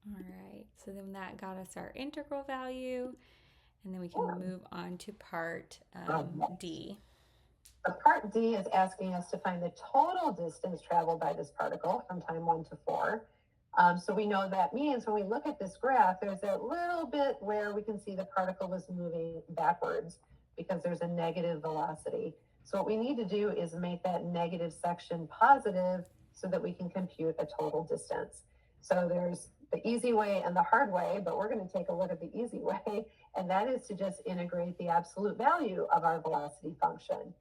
Speaker 1: All right, so then that got us our integral value, and then we can
Speaker 2: Yeah.
Speaker 1: move on to part D.
Speaker 2: So part D is asking us to find the total distance traveled by this particle from time 1 to 4. So we know that means when we look at this graph, there's a little bit where we can see the particle is moving backwards because there's a negative velocity. So what we need to do is make that negative section positive so that we can compute a total distance. So there's the easy way and the hard way, but we're going to take a look at the easy way, and that is to just integrate the absolute value of our velocity function.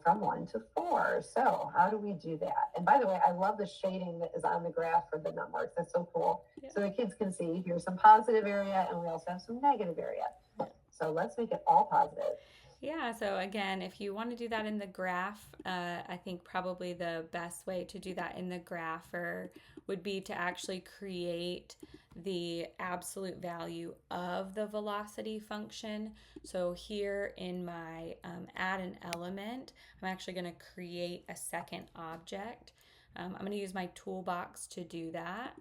Speaker 2: From 1 to 4. So how do we do that? And by the way, I love the shading that is on the graph for the NumWorks. That's so cool. Yeah. So the kids can see here's some positive area, and we also have some negative area. Yeah. So let's make it all positive.
Speaker 1: Yeah, so again, if you want to do that in the graph, I think probably the best way to do that in the grapher would be to actually create the absolute value of the velocity function. So here in my add an element, I'm actually going to create a second object. I'm going to use my toolbox to do that.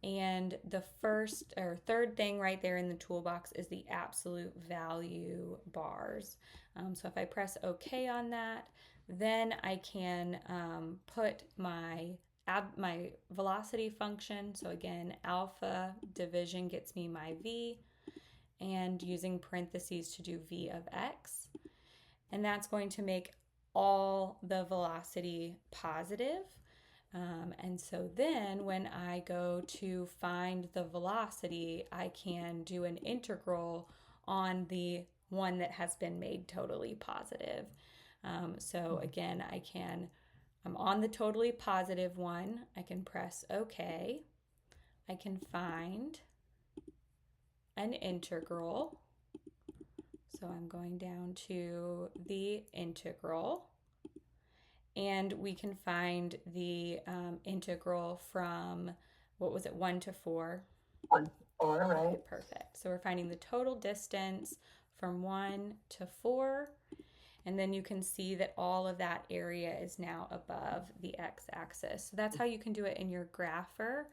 Speaker 1: And the first or third thing right there in the toolbox is the absolute value bars. So if I press OK on that, then I can put my velocity function. So again, alpha division gets me my v, and using parentheses to do v of x. And that's going to make all the velocity positive. And so then when I go to find the velocity, I can do an integral on the one that has been made totally positive. So again, I'm on the totally positive one. I can press OK. I can find an integral. So I'm going down to the integral. And we can find the integral from, what was it, 1 to 4?
Speaker 2: 1 to 4, right?
Speaker 1: Okay, perfect. So we're finding the total distance from 1 to 4. And then you can see that all of that area is now above the x-axis. So that's how you can do it in your grapher.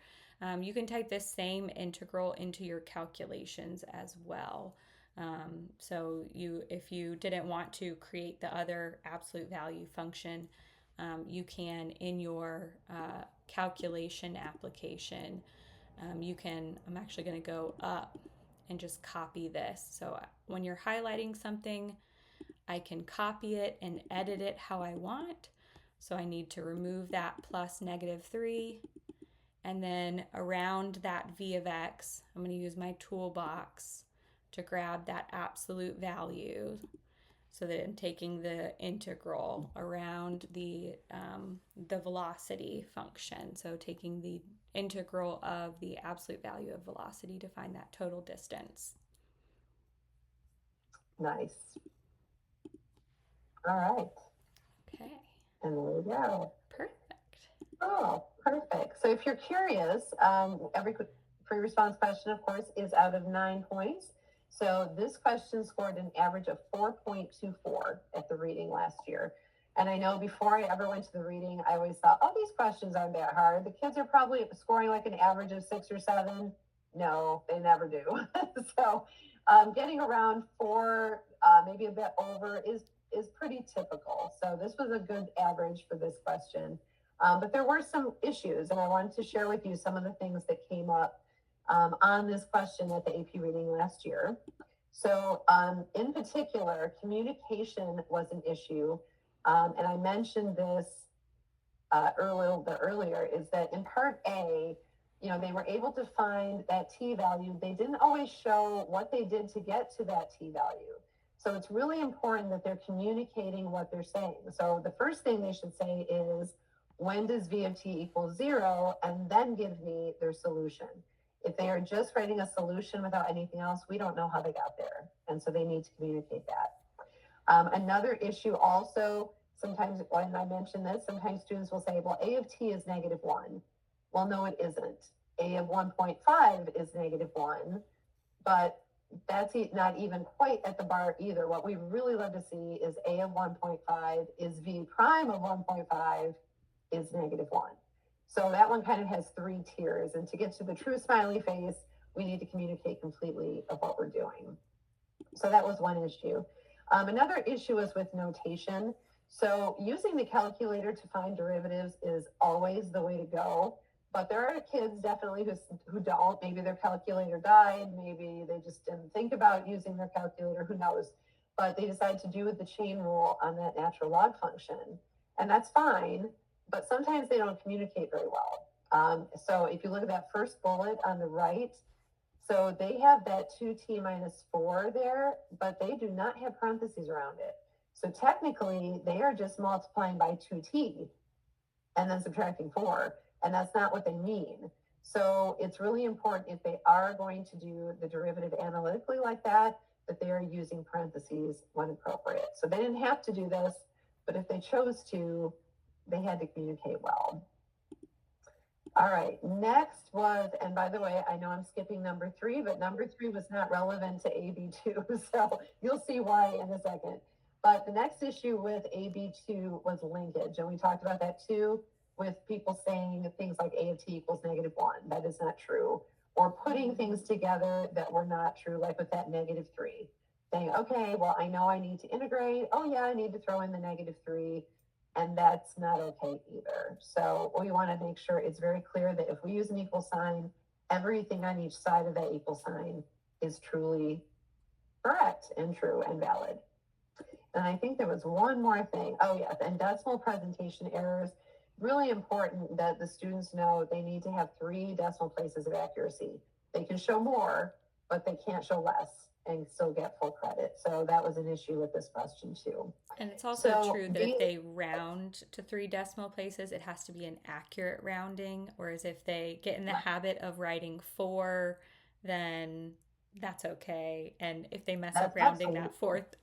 Speaker 1: You can type this same integral into your calculations as well. So if you didn't want to create the other absolute value function, you can, in your calculation application, I'm actually going to go up and just copy this. So when you're highlighting something, I can copy it and edit it how I want. So I need to remove that plus -3. And then around that v of x, I'm going to use my toolbox to grab that absolute value, so that I'm taking the integral around the velocity function. So taking the integral of the absolute value of velocity to find that total distance.
Speaker 2: Nice. All right.
Speaker 1: Okay.
Speaker 2: And there we go.
Speaker 1: Perfect.
Speaker 2: Oh, perfect. So if you're curious, every free response question, of course, is out of 9 points. So this question scored an average of 4.24 at the reading last year. And I know before I ever went to the reading, I always thought, oh, these questions aren't that hard. The kids are probably scoring like an average of 6 or 7. No, they never do. So getting around 4, maybe a bit over is pretty typical. So this was a good average for this question. But there were some issues, and I wanted to share with you some of the things that came up on this question at the AP reading last year. So in particular, communication was an issue. And I mentioned this earlier, is that in part A, they were able to find that t value. They didn't always show what they did to get to that t value. So it's really important that they're communicating what they're saying. So the first thing they should say is, when does v of t equal 0? And then give me their solution. If they are just writing a solution without anything else, we don't know how they got there. And so they need to communicate that. Another issue also, sometimes when I mention this, sometimes students will say, well, A of t is -1. Well, no, it isn't. A of 1.5 is -1, but that's not even quite at the bar either. What we really love to see is A of 1.5 is V prime of 1.5 is -1. So that one kind of has three tiers. And to get to the true smiley face, we need to communicate completely of what we're doing. So that was one issue. Another issue is with notation. So using the calculator to find derivatives is always the way to go. But there are kids definitely who don't. Maybe their calculator died. Maybe they just didn't think about using their calculator. Who knows? But they decide to do the chain rule on that natural log function. And that's fine. But sometimes they don't communicate very well. So if you look at that first bullet on the right, so they have that 2t minus 4 there, but they do not have parentheses around it. So technically, they are just multiplying by 2t and then subtracting 4, and that's not what they mean. So it's really important if they are going to do the derivative analytically like that, that they are using parentheses when appropriate. So they didn't have to do this, but if they chose to, they had to communicate well. All right, next was, and by the way, I know I'm skipping number 3, but number 3 was not relevant to AB2, so you'll see why in a second. But the next issue with AB2 was linkage, and we talked about that too, with people saying things like A of t equals -1. That is not true. Or putting things together that were not true, like with that -3. Saying, okay, well, I know I need to integrate. Oh yeah, I need to throw in the -3. And that's not okay either. So we want to make sure it's very clear that if we use an equal sign, everything on each side of that equal sign is truly correct and true and valid. And I think there was one more thing. Oh, yes, and decimal presentation errors. Really important that the students know they need to have 3 decimal places of accuracy. They can show more, but they can't show less and still get full credit. So that was an issue with this question too.
Speaker 1: And it's also
Speaker 2: So
Speaker 1: true that if they round to 3 decimal places, it has to be an accurate rounding. Whereas if they get in the habit of writing 4, then that's okay. And if they mess up
Speaker 2: that's
Speaker 1: rounding
Speaker 2: absolutely
Speaker 1: that fourth,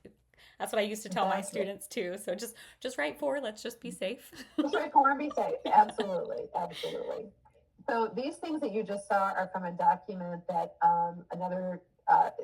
Speaker 1: that's what I used to tell my students too. So just write 4. Let's just be safe.
Speaker 2: just write 4 and be safe. Absolutely, absolutely. So these things that you just saw are from a document that another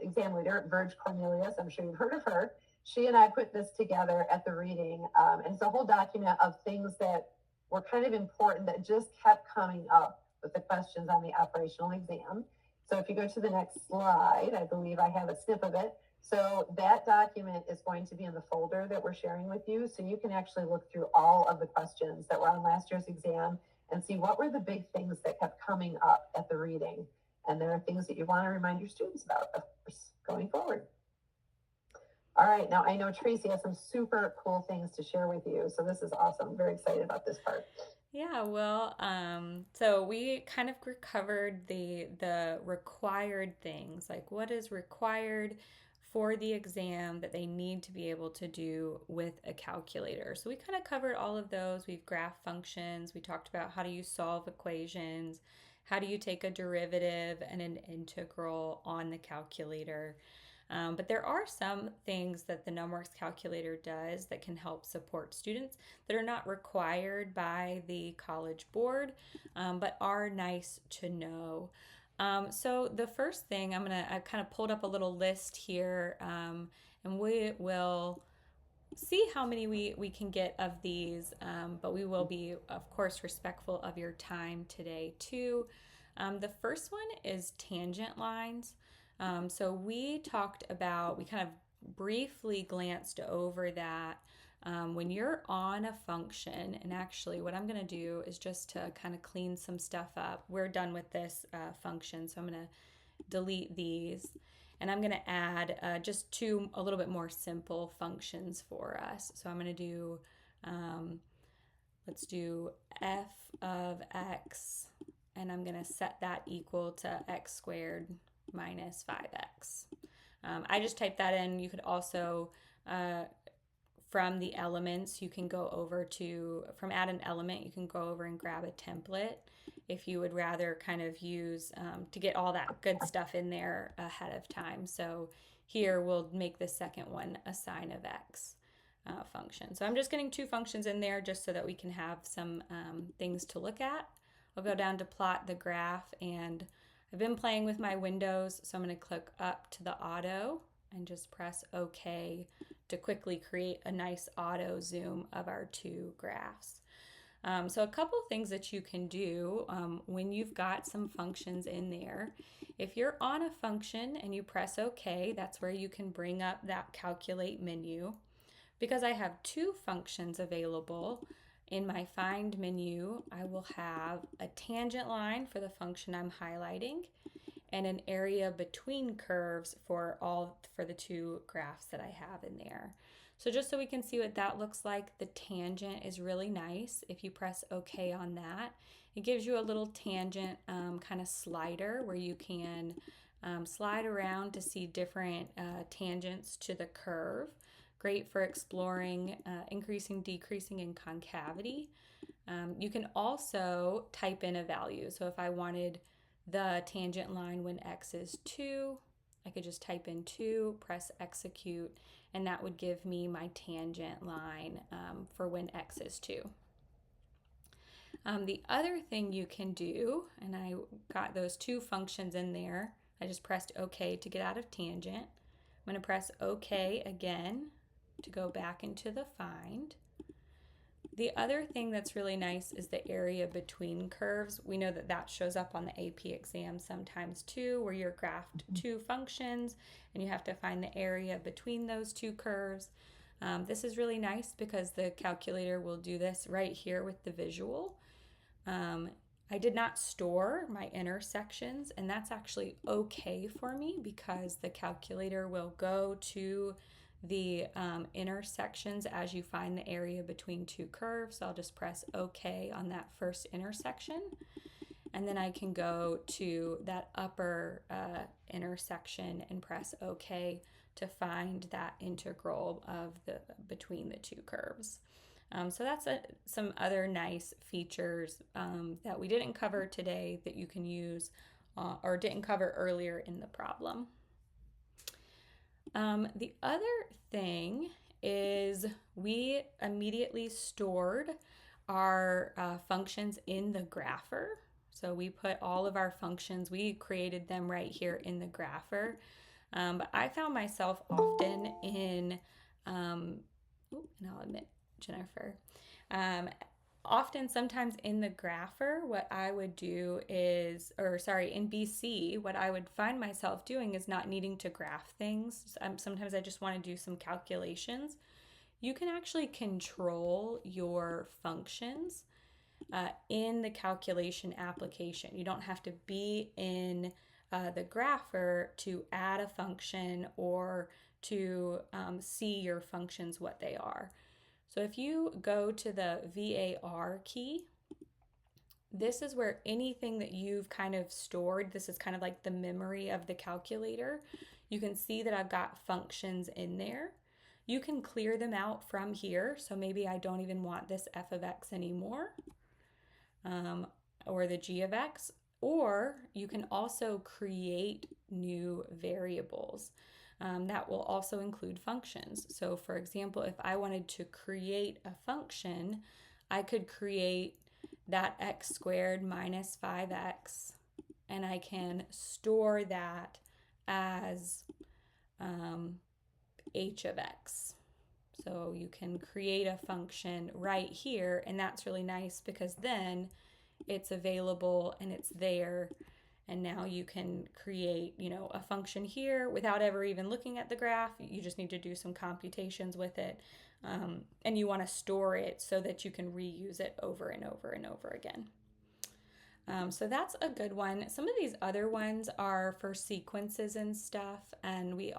Speaker 2: exam leader, Verge Cornelius, I'm sure you've heard of her. She and I put this together at the reading, and it's a whole document of things that were kind of important that just kept coming up with the questions on the operational exam. So if you go to the next slide, I believe I have a snip of it. So that document is going to be in the folder that we're sharing with you. So you can actually look through all of the questions that were on last year's exam and see what were the big things that kept coming up at the reading. And there are things that you want to remind your students about, of course, going forward. All right, now I know Tracy has some super cool things to share with you. So this is awesome. I'm very excited about this part.
Speaker 1: Yeah, well, so we kind of covered the required things, like what is required for the exam that they need to be able to do with a calculator. So we kind of covered all of those. We've graphed functions. We talked about how do you solve equations, how do you take a derivative and an integral on the calculator. But there are some things that the NumWorks calculator does that can help support students that are not required by the College Board, but are nice to know. So the first thing I kind of pulled up a little list here, and we will see how many we can get of these, but we will be, of course, respectful of your time today too. The first one is tangent lines. So we kind of briefly glanced over that. When you're on a function, and actually what I'm going to do is just to kind of clean some stuff up. We're done with this function, so I'm going to delete these. And I'm going to add just 2 a little bit more simple functions for us. So I'm going to do, let's do f of x, and I'm going to set that equal to x squared minus 5x. I just typed that in. You could also, from the elements, you can go over to, from add an element, you can go over and grab a template if you would rather kind of use, to get all that good stuff in there ahead of time. So here we'll make the second one a sine of x function. So I'm just getting two functions in there just so that we can have some things to look at. I'll go down to plot the graph, and I've been playing with my windows, so I'm going to click up to the auto and just press OK to quickly create a nice auto zoom of our two graphs. So a couple things that you can do when you've got some functions in there. If you're on a function and you press OK, that's where you can bring up that calculate menu. Because I have two functions available, in my find menu, I will have a tangent line for the function I'm highlighting and an area between curves for the two graphs that I have in there. So just so we can see what that looks like, the tangent is really nice. If you press OK on that, it gives you a little tangent kind of slider where you can slide around to see different tangents to the curve. Great for exploring increasing, decreasing, and concavity. You can also type in a value. So if I wanted the tangent line when x is 2, I could just type in 2, press execute, and that would give me my tangent line for when x is 2. The other thing you can do, and I got those two functions in there, I just pressed OK to get out of tangent. I'm going to press OK again to go back into the find. The other thing that's really nice is the area between curves. We know that that shows up on the AP exam sometimes too, where you're graphed two functions and you have to find the area between those two curves. This is really nice because the calculator will do this right here with the visual. I did not store my intersections, and that's actually okay for me because the calculator will go to the intersections as you find the area between two curves. So I'll just press OK on that first intersection, and then I can go to that upper intersection and press OK to find that integral of between the two curves. So that's some other nice features that we didn't cover today that you can use or didn't cover earlier in the problem. The other thing is we immediately stored our functions in the grapher. So we put all of our functions, we created them right here in the grapher. But I found myself often in, and I'll admit, Jennifer, often sometimes in the grapher, what I would do is, in BC, what I would find myself doing is not needing to graph things. Sometimes I just want to do some calculations. You can actually control your functions in the calculation application. You don't have to be in the grapher to add a function or to see your functions, what they are. So if you go to the VAR key, this is where anything that you've kind of stored, this is kind of like the memory of the calculator. You can see that I've got functions in there. You can clear them out from here. So maybe I don't even want this f of x anymore, or the g of x, or you can also create new variables. That will also include functions. So for example, if I wanted to create a function, I could create that x squared minus 5x, and I can store that as h of x. So you can create a function right here, and that's really nice because then it's available and it's there. And now you can create, a function here without ever even looking at the graph. You just need to do some computations with it. And you want to store it so that you can reuse it over and over and over again. So that's a good one. Some of these other ones are for sequences and stuff. And I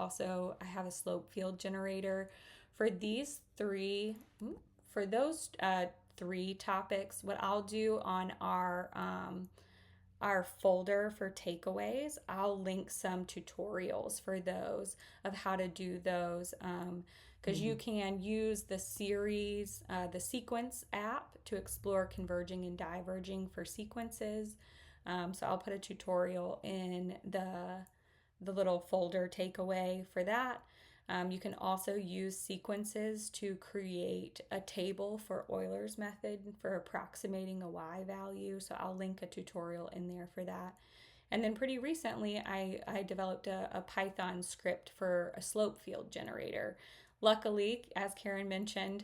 Speaker 1: have a slope field generator. For those three topics, what I'll do on our folder for takeaways, I'll link some tutorials for those of how to do those, because you can use the sequence app to explore converging and diverging for sequences. So I'll put a tutorial in the little folder takeaway for that. You can also use sequences to create a table for Euler's method for approximating a y value. So I'll link a tutorial in there for that. And then pretty recently, I developed a Python script for a slope field generator. Luckily, as Karen mentioned,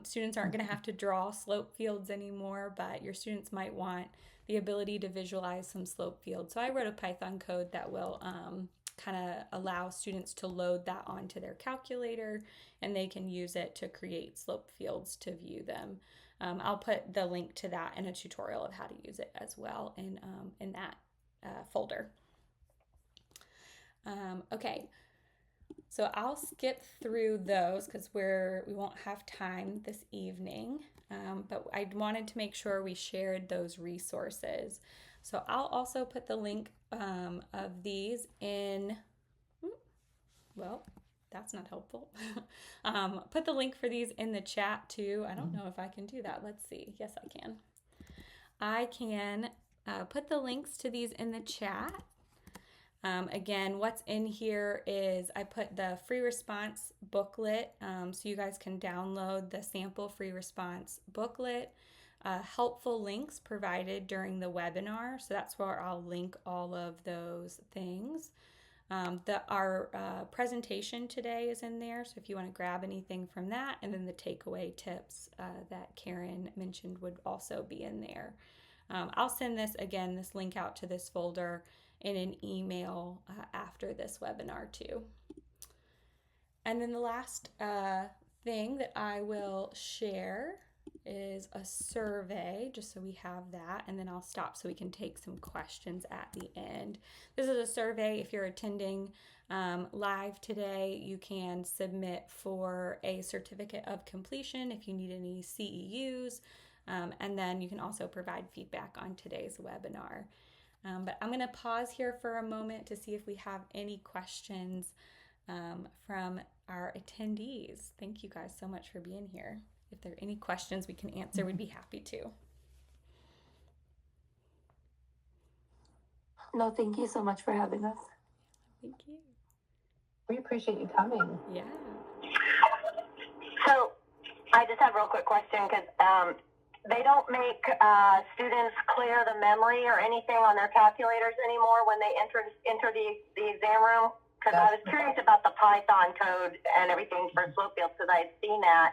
Speaker 1: students aren't going to have to draw slope fields anymore, but your students might want the ability to visualize some slope fields. So I wrote a Python code that will kind of allow students to load that onto their calculator, and they can use it to create slope fields to view them. I'll put the link to that in a tutorial of how to use it as well in that folder. Okay, so I'll skip through those because we won't have time this evening, but I wanted to make sure we shared those resources. So I'll also put the link of these in, well, that's not helpful. Put the link for these in the chat too. I don't know if I can do that. Let's see. Yes, I can. I can put the links to these in the chat. Again, what's in here is I put the free response booklet, so you guys can download the sample free response booklet, helpful links provided during the webinar. So that's where I'll link all of those things. Our presentation today is in there, so if you want to grab anything from that, and then the takeaway tips that Karen mentioned would also be in there. I'll send this link out to this folder in an email after this webinar too. And then the last thing that I will share is a survey, just so we have that, and then I'll stop so we can take some questions at the end. This is a survey. If you're attending live today, you can submit for a certificate of completion if you need any CEUs, and then you can also provide feedback on today's webinar. But I'm going to pause here for a moment to see if we have any questions from our attendees. Thank you guys so much for being here. If there are any questions we can answer, we'd be happy to.
Speaker 3: No, thank you so much for having us.
Speaker 1: Thank you.
Speaker 2: We appreciate you coming.
Speaker 1: Yeah.
Speaker 4: So I just have a real quick question because they don't make students clear the memory or anything on their calculators anymore when they enter the exam room. Because I was curious about the Python code and everything for slope fields because I had seen that.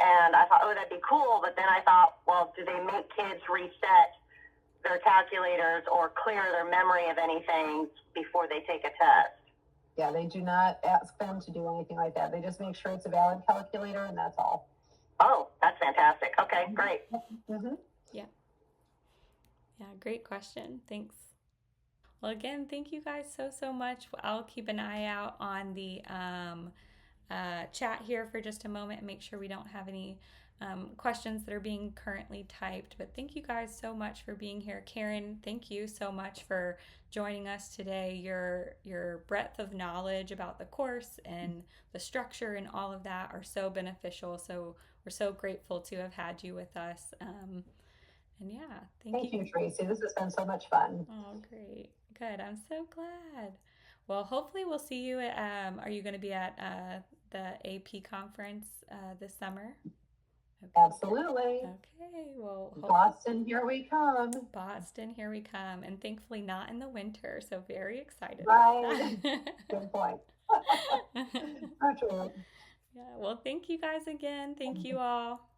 Speaker 4: And I thought, oh, that'd be cool. But then I thought, well, do they make kids reset their calculators or clear their memory of anything before they take a test?
Speaker 2: Yeah, they do not ask them to do anything like that. They just make sure it's a valid calculator, and that's all.
Speaker 4: Oh, that's fantastic. Okay, great.
Speaker 2: Mm-hmm.
Speaker 1: Yeah, great question. Thanks. Well, again, thank you guys so much. I'll keep an eye out on the chat here for just a moment and make sure we don't have any questions that are being currently typed. But thank you guys so much for being here. Karen, thank you so much for joining us today. Your breadth of knowledge about the course and the structure and all of that are so beneficial. So we're so grateful to have had you with us. And yeah,
Speaker 2: Thank you, Tracy. This has been so much fun.
Speaker 1: Oh, great. Good. I'm so glad. Well, hopefully we'll see you at, are you going to be at the AP conference this summer?
Speaker 2: Okay. Absolutely.
Speaker 1: Okay. Well,
Speaker 2: Boston, here we come.
Speaker 1: Boston, here we come. And thankfully not in the winter. So very excited.
Speaker 2: Right. Good point.
Speaker 1: Yeah. Well, thank you guys again. Thank you all.